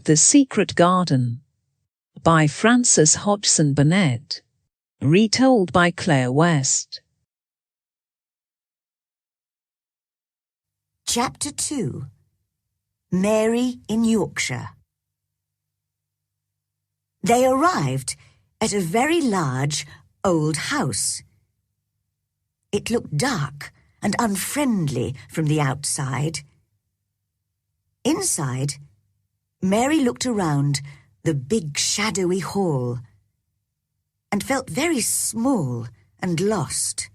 The Secret Garden by Frances Hodgson Burnett. Retold by Claire West. Chapter 2. Mary in Yorkshire. They arrived at a very large old house. It looked dark and unfriendly from the outside. Inside, Mary looked around the big shadowy hall and felt very small and lost.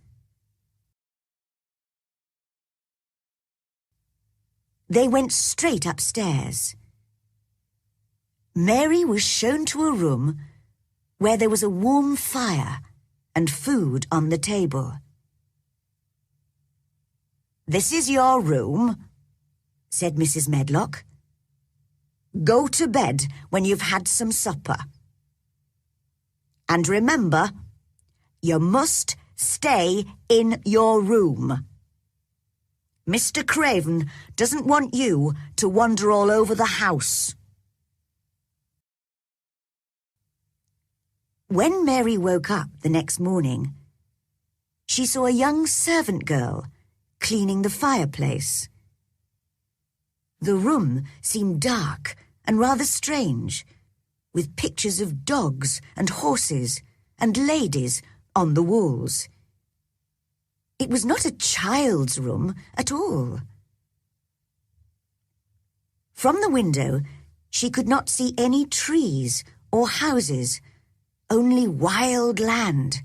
They went straight upstairs. Mary was shown to a room where there was a warm fire and food on the table. "This is your room," said Mrs. Medlock. "Go to bed when you've had some supper. And remember, you must stay in your room. Mr. Craven doesn't want you to wander all over the house." When Mary woke up the next morning, she saw a young servant girl cleaning the fireplace. The room seemed dark and rather strange, with pictures of dogs and horses and ladies on the walls. It was not a child's room at all. From the window, she could not see any trees or houses, only wild land,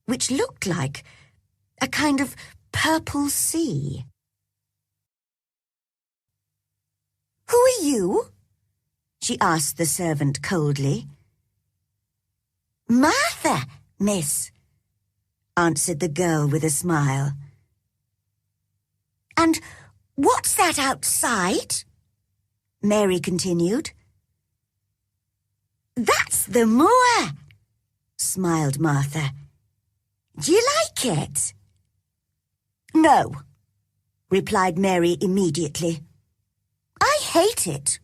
which looked like a kind of purple sea. "Who are you?" she asked the servant coldly. "Martha, miss," answered the girl with a smile. "And what's that outside?" Mary continued. "That's the moor," smiled Martha. "Do you like it?" "No," replied Mary immediately. "I hate it."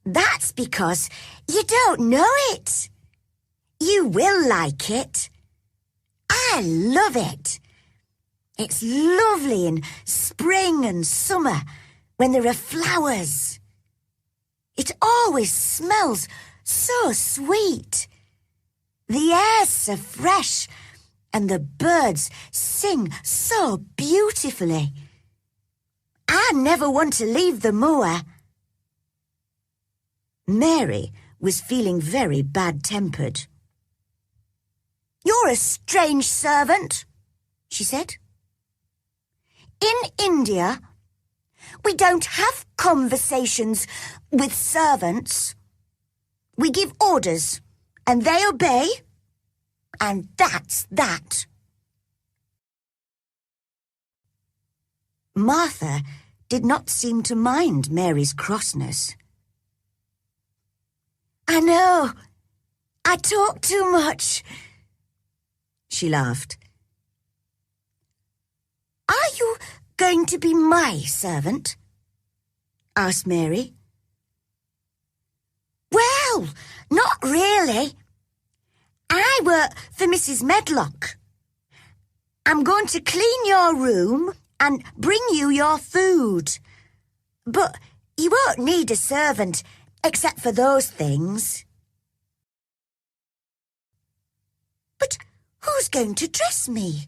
"That's because you don't know it. You will like it. I love it. It's lovely in spring and summer when there are flowers. It always smells so sweet. The air's so fresh and the birds sing so beautifully. I never want to leave the moor." Mary was feeling very bad-tempered. "You're a strange servant," she said. "In India, we don't have conversations with servants. We give orders, and they obey, and that's that." Martha did not seem to mind Mary's crossness. "I know, I talk too much," she laughed. "Are you going to be my servant?" asked Mary. "Well, not really. I work for Mrs. Medlock. I'm going to clean your room and bring you your food. But you won't need a servant except for those things." "But who's going to dress me?"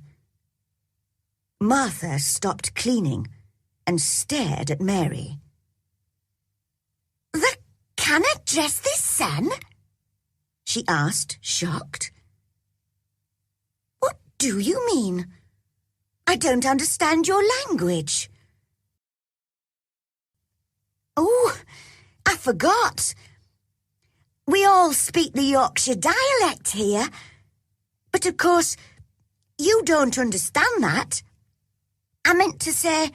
Martha stopped cleaning and stared at Mary. "The canna dress this son?" she asked, shocked. "What do you mean? I don't understand your language." "Oh, I forgot. We all speak the Yorkshire dialect here, but of course you don't understand that. I meant to say,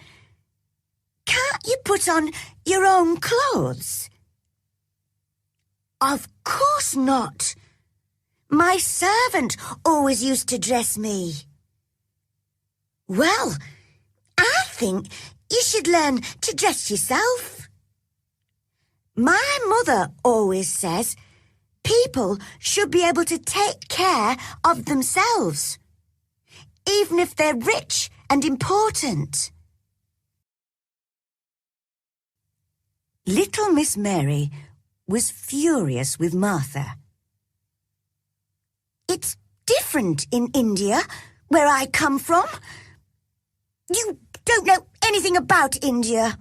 can't you put on your own clothes?" "Of course not. My servant always used to dress me." "Well, I think you should learn to dress yourself. My mother always says people should be able to take care of themselves, even if they're rich and important. Little Miss Mary was furious with Martha. It's different in India, where I come from. You don't know anything about India,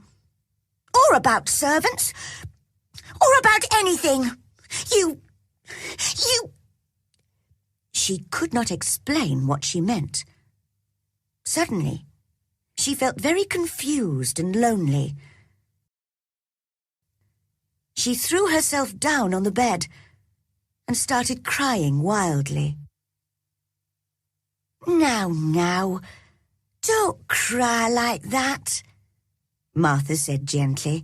or about servants, or about anything. You... She could not explain what she meant. Suddenly, she felt very confused and lonely. She threw herself down on the bed and started crying wildly. Now, don't cry like that, Martha said gently.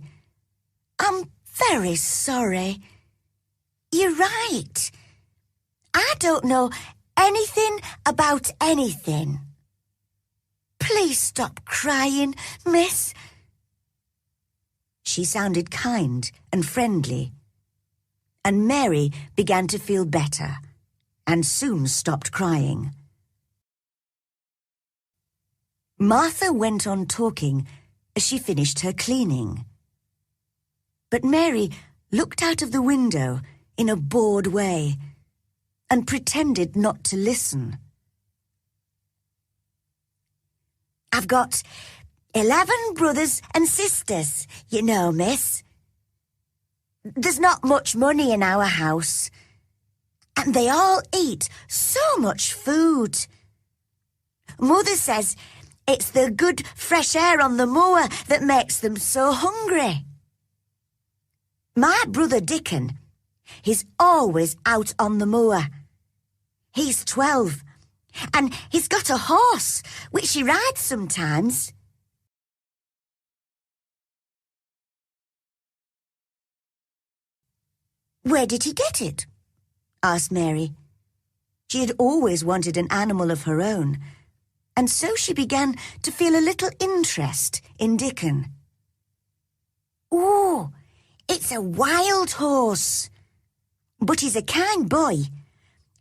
I'm very sorry. You're right. I don't know anything about anything. Please stop crying, miss. She sounded kind and friendly, and Mary began to feel better and soon stopped crying. Martha went on talking as she finished her cleaning. But Mary looked out of the window in a bored way and pretended not to listen. I've got 11 brothers and sisters, you know, miss. There's not much money in our house, and they all eat so much food. Mother says it's the good fresh air on the moor that makes them so hungry. My brother Dickon, he's always out on the moor. He's 12, and he's got a horse, which he rides sometimes. Where did he get it? Asked Mary. She had always wanted an animal of her own, and so she began to feel a little interest in Dickon. Oh, it's a wild horse, but he's a kind boy,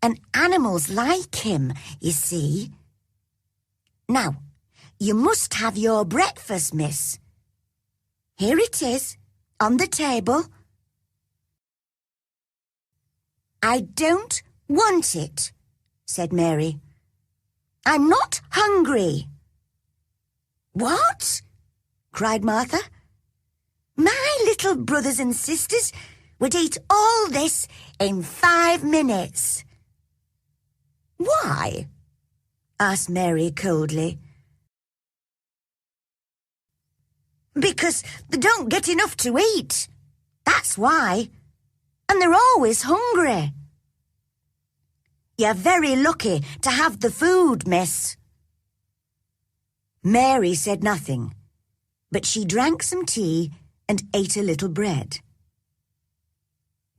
and animals like him, you see. Now, you must have your breakfast, miss. Here it is, on the table. I don't want it, said Mary. I'm not hungry. What? Cried Martha. My little brothers and sisters would eat all this in 5 minutes. Why? Asked Mary coldly. Because they don't get enough to eat. That's why. And they're always hungry. You're very lucky to have the food, miss. Mary said nothing, but she drank some tea and ate a little bread.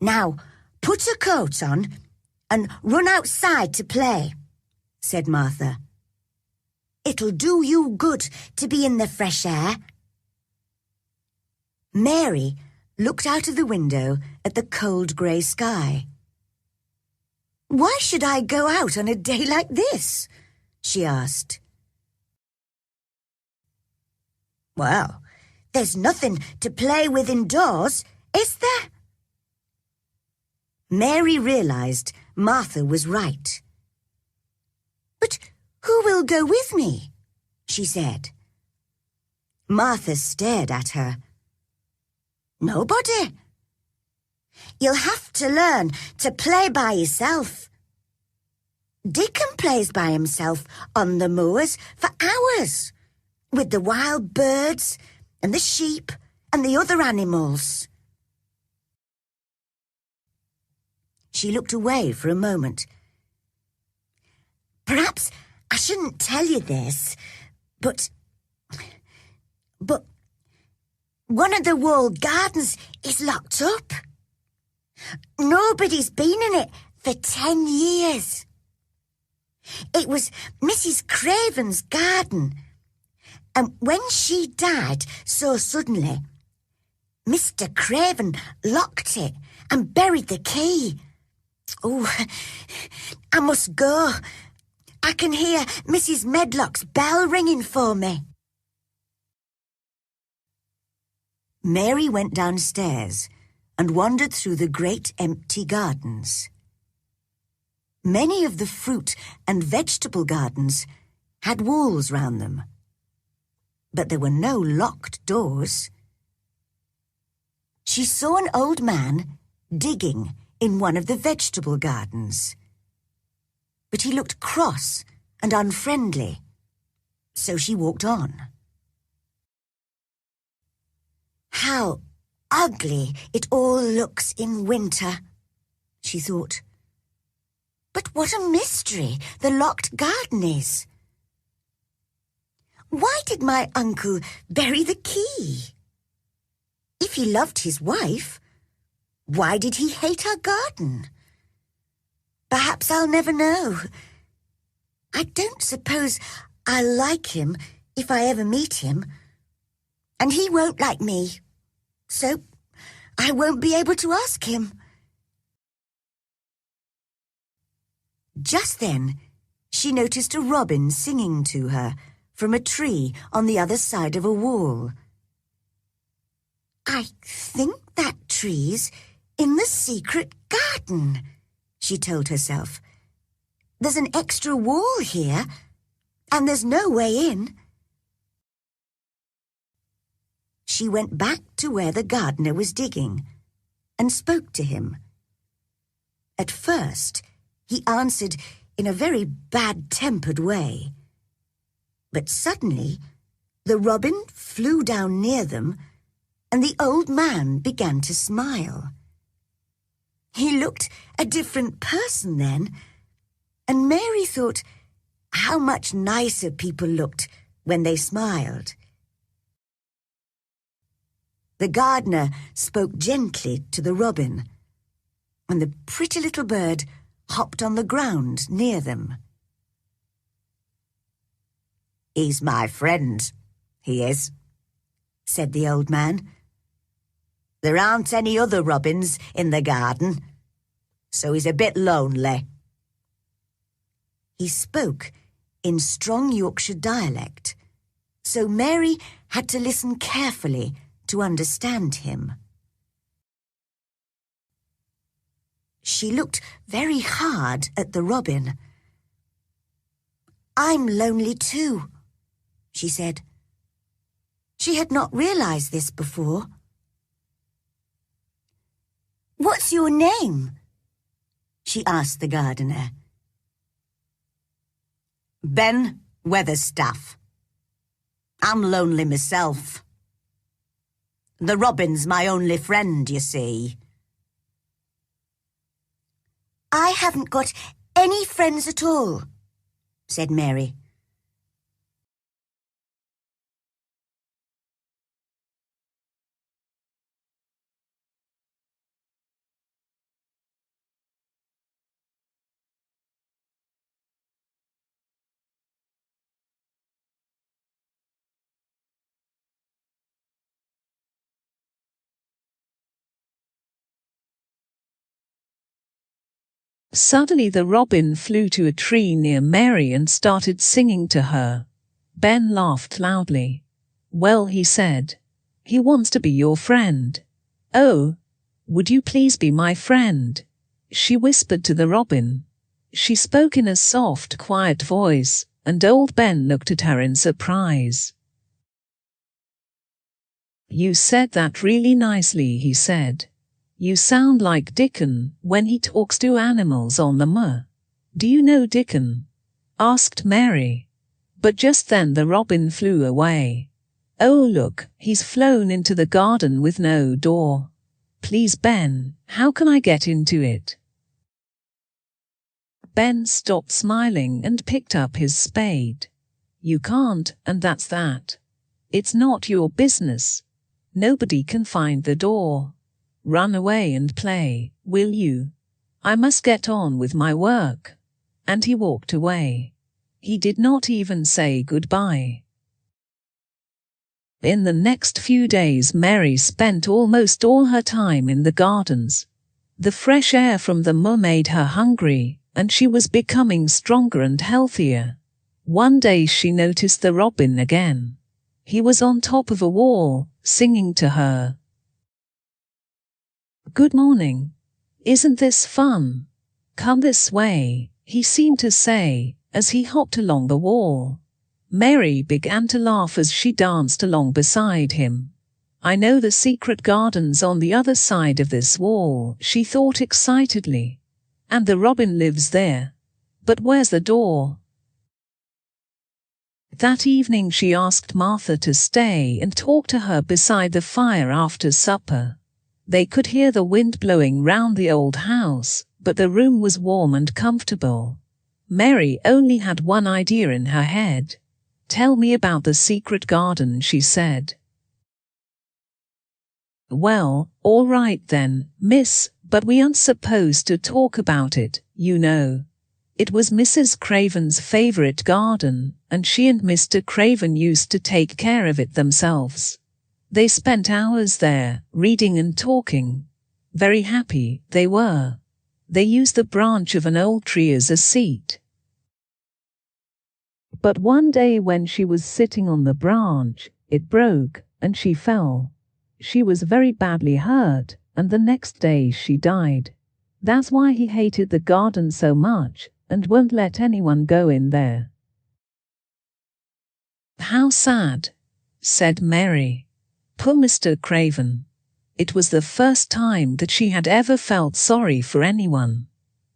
Now, put a coat on and run outside to play, said Martha. It'll do you good to be in the fresh air. Mary looked out of the window at the cold grey sky. Why should I go out on a day like this? She asked. Well, there's nothing to play with indoors, is there? Mary realised Martha was right. But who will go with me? She said. Martha stared at her. Nobody. You'll have to learn to play by yourself. Dickon plays by himself on the moors for hours, with the wild birds and the sheep and the other animals. She looked away for a moment. Perhaps I shouldn't tell you this, but one of the walled gardens is locked up. Nobody's been in it for 10 years. It was Mrs. Craven's garden, And when she died so suddenly, Mr. Craven locked it and buried the key. Oh, I must go. I can hear Mrs. Medlock's bell ringing for me. Mary went downstairs and wandered through the great empty gardens. Many of the fruit and vegetable gardens had walls round them, but there were no locked doors. She saw an old man digging in one of the vegetable gardens, but he looked cross and unfriendly, so she walked on. How ugly it all looks in winter, she thought. But what a mystery the locked garden is. Why did my uncle bury the key? If he loved his wife, why did he hate our garden? Perhaps I'll never know. I don't suppose I'll like him if I ever meet him, and he won't like me, so I won't be able to ask him. Just then, she noticed a robin singing to her from a tree on the other side of a wall. I think that tree's in the secret garden, she told herself. There's an extra wall here, and there's no way in. She went back to where the gardener was digging and spoke to him. At first, he answered in a very bad-tempered way. But suddenly, the robin flew down near them, and the old man began to smile. He looked a different person then, and Mary thought how much nicer people looked when they smiled. The gardener spoke gently to the robin, and the pretty little bird hopped on the ground near them. "He's my friend, he is," said the old man. "There aren't any other robins in the garden, so he's a bit lonely." He spoke in strong Yorkshire dialect, so Mary had to listen carefully to understand him. She looked very hard at the robin. "I'm lonely too," she said. She had not realized this before. "What's your name?" she asked the gardener. "Ben Weatherstaff. I'm lonely myself. The robin's my only friend, you see." "I haven't got any friends at all," said Mary. Suddenly the robin flew to a tree near Mary and started singing to her. Ben laughed loudly. "Well," he said, "he wants to be your friend." "Oh, would you please be my friend?" she whispered to the robin. She spoke in a soft, quiet voice, and old Ben looked at her in surprise. "You said that really nicely," he said. "You sound like Dickon when he talks to animals on the moor." "Do you know Dickon?" asked Mary. But just then the robin flew away. "Oh look, he's flown into the garden with no door. Please Ben, how can I get into it?" Ben stopped smiling and picked up his spade. "You can't, and that's that. It's not your business. Nobody can find the door. Run away and play, will you? I must get on with my work." And he walked away. He did not even say goodbye. In the next few days, Mary spent almost all her time in the gardens. The fresh air from the moor made her hungry, and she was becoming stronger and healthier. One day she noticed the robin again. He was on top of a wall, singing to her. "Good morning. Isn't this fun? Come this way," he seemed to say, as he hopped along the wall. Mary began to laugh as she danced along beside him. "I know the secret gardens on the other side of this wall," she thought excitedly. "And the robin lives there. But where's the door?" That evening she asked Martha to stay and talk to her beside the fire after supper. They could hear the wind blowing round the old house, but the room was warm and comfortable. Mary only had one idea in her head. "Tell me about the secret garden," she said. "Well, all right then, miss, but we aren't supposed to talk about it, you know. It was Mrs. Craven's favorite garden, and she and Mr. Craven used to take care of it themselves. They spent hours there, reading and talking. Very happy, they were. They used the branch of an old tree as a seat. But one day when she was sitting on the branch, it broke, and she fell. She was very badly hurt, and the next day she died. That's why he hated the garden so much, and won't let anyone go in there." "How sad," said Mary. "Poor Mr. Craven." It was the first time that she had ever felt sorry for anyone.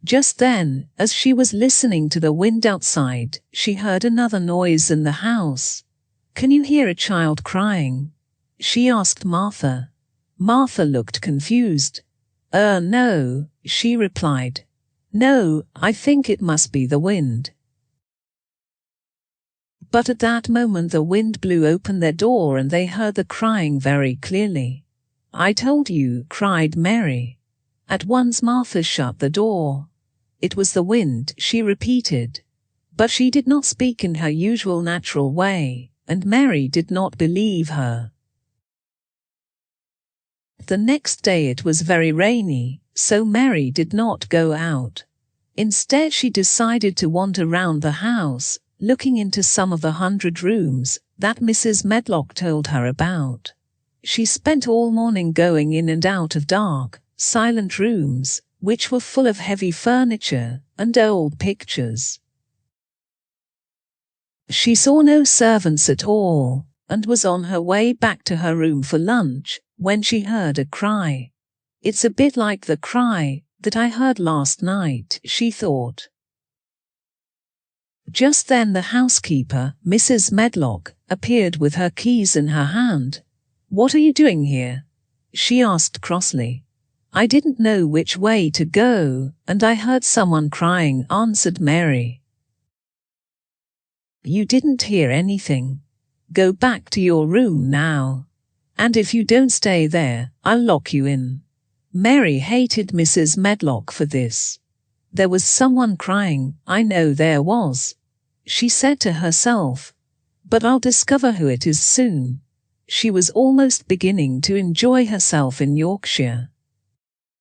Just then, as she was listening to the wind outside, she heard another noise in the house. "Can you hear a child crying?" she asked Martha. Martha looked confused. No," she replied. "No, I think it must be the wind." But at that moment the wind blew open their door and they heard the crying very clearly. "I told you," cried Mary. At once Martha shut the door. "It was the wind," she repeated. But she did not speak in her usual natural way, and Mary did not believe her. The next day it was very rainy, so Mary did not go out. Instead she decided to wander round the house, looking into some of the 100 rooms that Mrs. Medlock told her about. She spent all morning going in and out of dark, silent rooms, which were full of heavy furniture and old pictures. She saw no servants at all, and was on her way back to her room for lunch, when she heard a cry. "It's a bit like the cry that I heard last night," she thought. Just then the housekeeper, Mrs. Medlock, appeared with her keys in her hand. "What are you doing here?" she asked crossly. "I didn't know which way to go, and I heard someone crying," answered Mary. "You didn't hear anything. Go back to your room now. And if you don't stay there, I'll lock you in." Mary hated Mrs. Medlock for this. "There was someone crying, I know there was," she said to herself. "But I'll discover who it is soon." She was almost beginning to enjoy herself in Yorkshire.